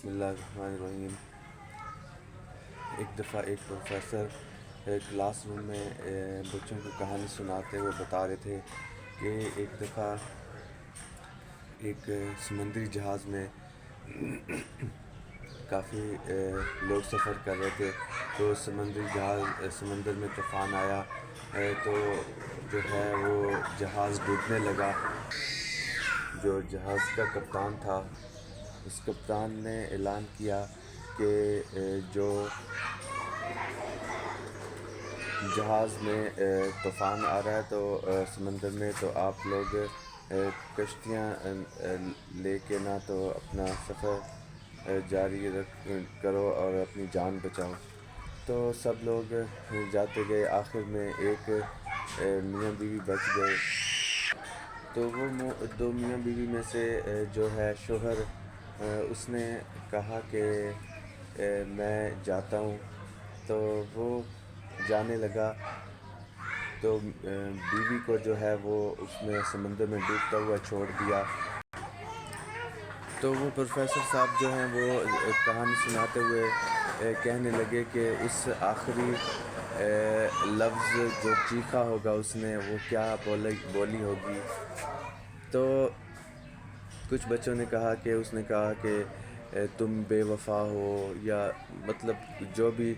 بسم اللہ الرحمن الرحیم۔ ایک دفعہ ایک پروفیسر کلاس روم میں بچوں کو کہانی سناتے ہوئے بتا رہے تھے کہ ایک دفعہ ایک سمندری جہاز میں کافی لوگ سفر کر رہے تھے، تو سمندر میں طوفان آیا تو جو ہے وہ جہاز ڈوبنے لگا۔ جو جہاز کا کپتان تھا، اس کپتان نے اعلان کیا کہ جو جہاز میں طوفان آ رہا ہے تو سمندر میں، تو آپ لوگ کشتیاں لے کے نہ تو اپنا سفر جاری کرو اور اپنی جان بچاؤ۔ تو سب لوگ جاتے گئے، آخر میں ایک میاں بیوی بچ گئے۔ تو وہ دو میاں بیوی میں سے جو ہے شوہر، اس نے کہا کہ میں جاتا ہوں، تو وہ جانے لگا، تو بیوی کو جو ہے وہ اس میں سمندر میں ڈوبتا ہوا چھوڑ دیا۔ تو وہ پروفیسر صاحب جو ہیں وہ کہانی سناتے ہوئے کہنے لگے کہ اس آخری لفظ جو چیخا ہوگا اس نے، وہ کیا بولی ہوگی۔ تو کچھ بچوں نے کہا کہ اس نے کہا کہ تم بے وفا ہو، یا مطلب جو بھی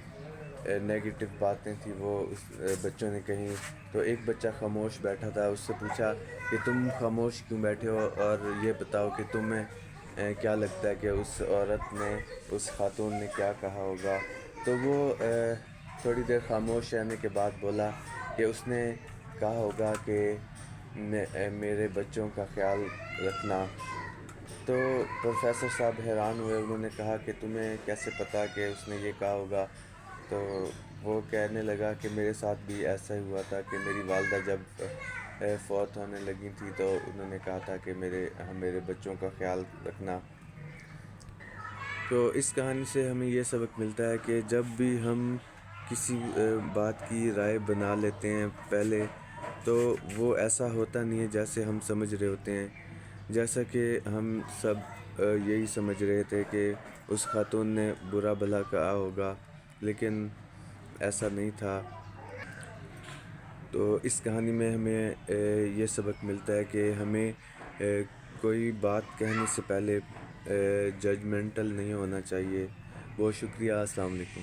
نیگیٹو باتیں تھیں وہ اس بچوں نے کہیں۔ تو ایک بچہ خاموش بیٹھا تھا، اس سے پوچھا کہ تم خاموش کیوں بیٹھے ہو، اور یہ بتاؤ کہ تمہیں کیا لگتا ہے کہ اس عورت نے، اس خاتون نے کیا کہا ہوگا۔ تو وہ تھوڑی دیر خاموش رہنے کے بعد بولا کہ اس نے کہا ہوگا کہ میرے بچوں کا خیال رکھنا۔ تو پروفیسر صاحب حیران ہوئے، انہوں نے کہا کہ تمہیں کیسے پتہ کہ اس نے یہ کہا ہوگا۔ تو وہ کہنے لگا کہ میرے ساتھ بھی ایسا ہی ہوا تھا کہ میری والدہ جب فوت ہونے لگی تھی تو انہوں نے کہا تھا کہ میرے بچوں کا خیال رکھنا۔ تو اس کہانی سے ہمیں یہ سبق ملتا ہے کہ جب بھی ہم کسی بات کی رائے بنا لیتے ہیں پہلے، تو وہ ایسا ہوتا نہیں ہے جیسے ہم سمجھ رہے ہوتے ہیں۔ جیسا کہ ہم سب یہی سمجھ رہے تھے کہ اس خاتون نے برا بھلا کہا ہوگا، لیکن ایسا نہیں تھا۔ تو اس کہانی میں ہمیں یہ سبق ملتا ہے کہ ہمیں کوئی بات کہنے سے پہلے ججمنٹل نہیں ہونا چاہیے۔ بہت شکریہ، السلام علیکم۔